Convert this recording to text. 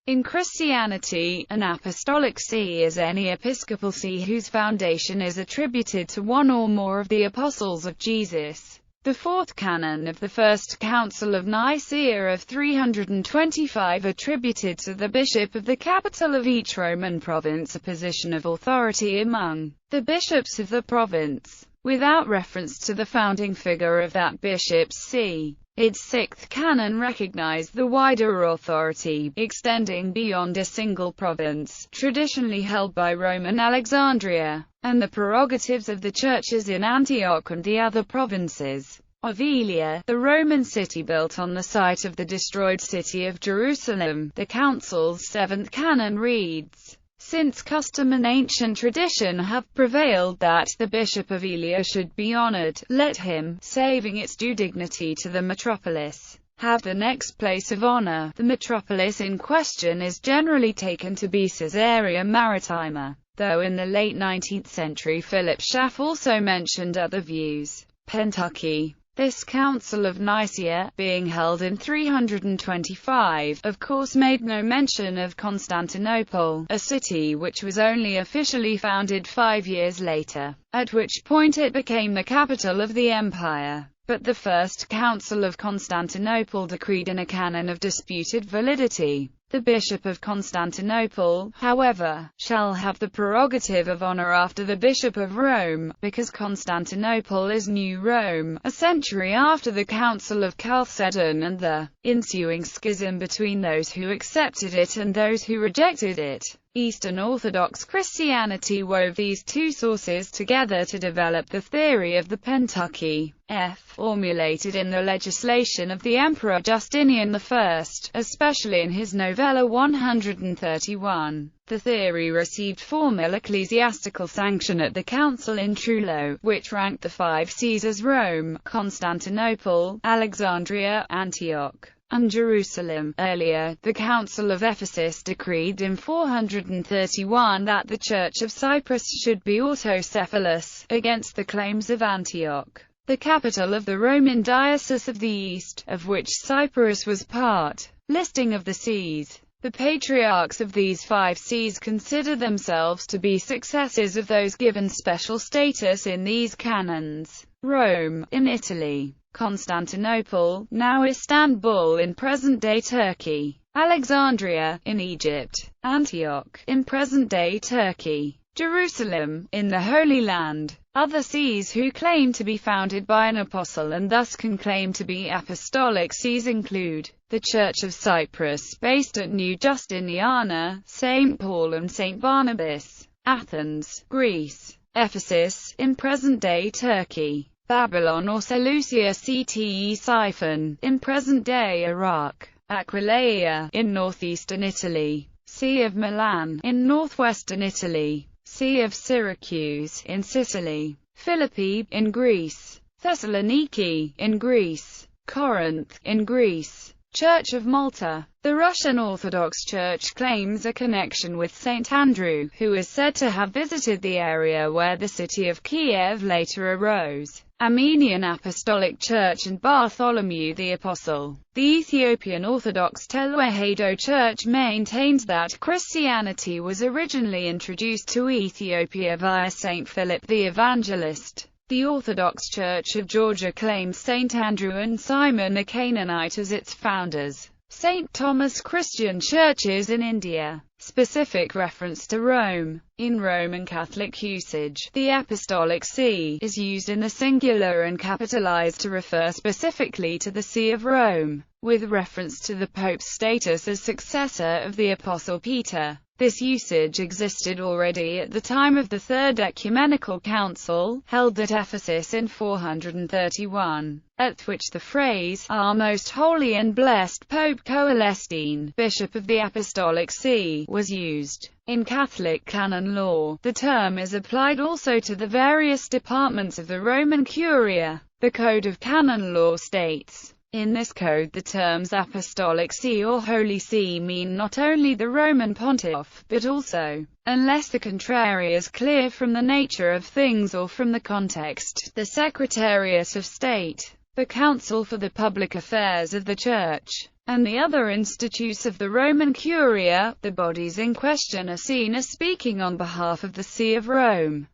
In Christianity, an apostolic see is any episcopal see whose foundation is attributed to one or more of the apostles of Jesus. The fourth canon of the First Council of Nicaea of 325 attributed to the bishop of the capital of each Roman province a position of authority among the bishops of the province, without reference to the founding figure of that bishop's see. Its sixth canon recognized the wider authority, extending beyond a single province, traditionally held by Rome and Alexandria, and the prerogatives of the churches in Antioch and the other provinces. Of Aelia, the Roman city built on the site of the destroyed city of Jerusalem, the council's seventh canon reads, "Since custom and ancient tradition have prevailed that the bishop of Aelia should be honored, let him, saving its due dignity to the metropolis, have the next place of honor." The metropolis in question is generally taken to be Caesarea Maritima, though in the late 19th century Philip Schaff also mentioned other views. Pentarchy. This Council of Nicaea, being held in 325, of course made no mention of Constantinople, a city which was only officially founded 5 years later, at which point it became the capital of the empire. But the First Council of Constantinople decreed in a canon of disputed validity, "The Bishop of Constantinople, however, shall have the prerogative of honor after the Bishop of Rome, because Constantinople is New Rome." A century after the Council of Chalcedon and the ensuing schism between those who accepted it and those who rejected it, Eastern Orthodox Christianity wove these two sources together to develop the theory of the Pentarchy, formulated in the legislation of the Emperor Justinian I, especially in his Novella 131. The theory received formal ecclesiastical sanction at the council in Trullo, which ranked the 5 sees as Rome, Constantinople, Alexandria, Antioch, and Jerusalem. Earlier, the Council of Ephesus decreed in 431 that the Church of Cyprus should be autocephalous, against the claims of Antioch, the capital of the Roman Diocese of the East, of which Cyprus was part. Listing of the sees. The patriarchs of these 5 sees consider themselves to be successors of those given special status in these canons. Rome, in Italy. Constantinople, now Istanbul in present-day Turkey. Alexandria, in Egypt. Antioch, in present-day Turkey. Jerusalem, in the Holy Land. Other sees who claim to be founded by an apostle and thus can claim to be apostolic sees include the Church of Cyprus, based at New Justiniana, St. Paul and St. Barnabas. Athens, Greece. Ephesus, in present-day Turkey. Babylon or Seleucia Ctesiphon, in present-day Iraq. Aquileia, in northeastern Italy. See of Milan, in northwestern Italy. See of Syracuse, in Sicily. Philippi, in Greece. Thessaloniki, in Greece. Corinth, in Greece. Church of Malta. The Russian Orthodox Church claims a connection with Saint Andrew, who is said to have visited the area where the city of Kiev later arose. Armenian Apostolic Church and Bartholomew the Apostle. The Ethiopian Orthodox Tewahedo Church maintains that Christianity was originally introduced to Ethiopia via Saint Philip the Evangelist. The Orthodox Church of Georgia claims Saint Andrew and Simon a Canaanite as its founders. St. Thomas Christian churches in India. Specific reference to Rome. In Roman Catholic usage, the Apostolic See is used in the singular and capitalized to refer specifically to the See of Rome, with reference to the Pope's status as successor of the Apostle Peter. This usage existed already at the time of the Third Ecumenical Council, held at Ephesus in 431, at which the phrase, "Our most holy and blessed Pope Coelestine, Bishop of the Apostolic See," was used. In Catholic canon law, the term is applied also to the various departments of the Roman Curia. The Code of Canon Law states, in this code the terms Apostolic See or Holy See mean not only the Roman Pontiff, but also, unless the contrary is clear from the nature of things or from the context, the Secretariat of State. the Council for the Public Affairs of the Church, and the other institutes of the Roman Curia. The bodies in question are seen as speaking on behalf of the See of Rome.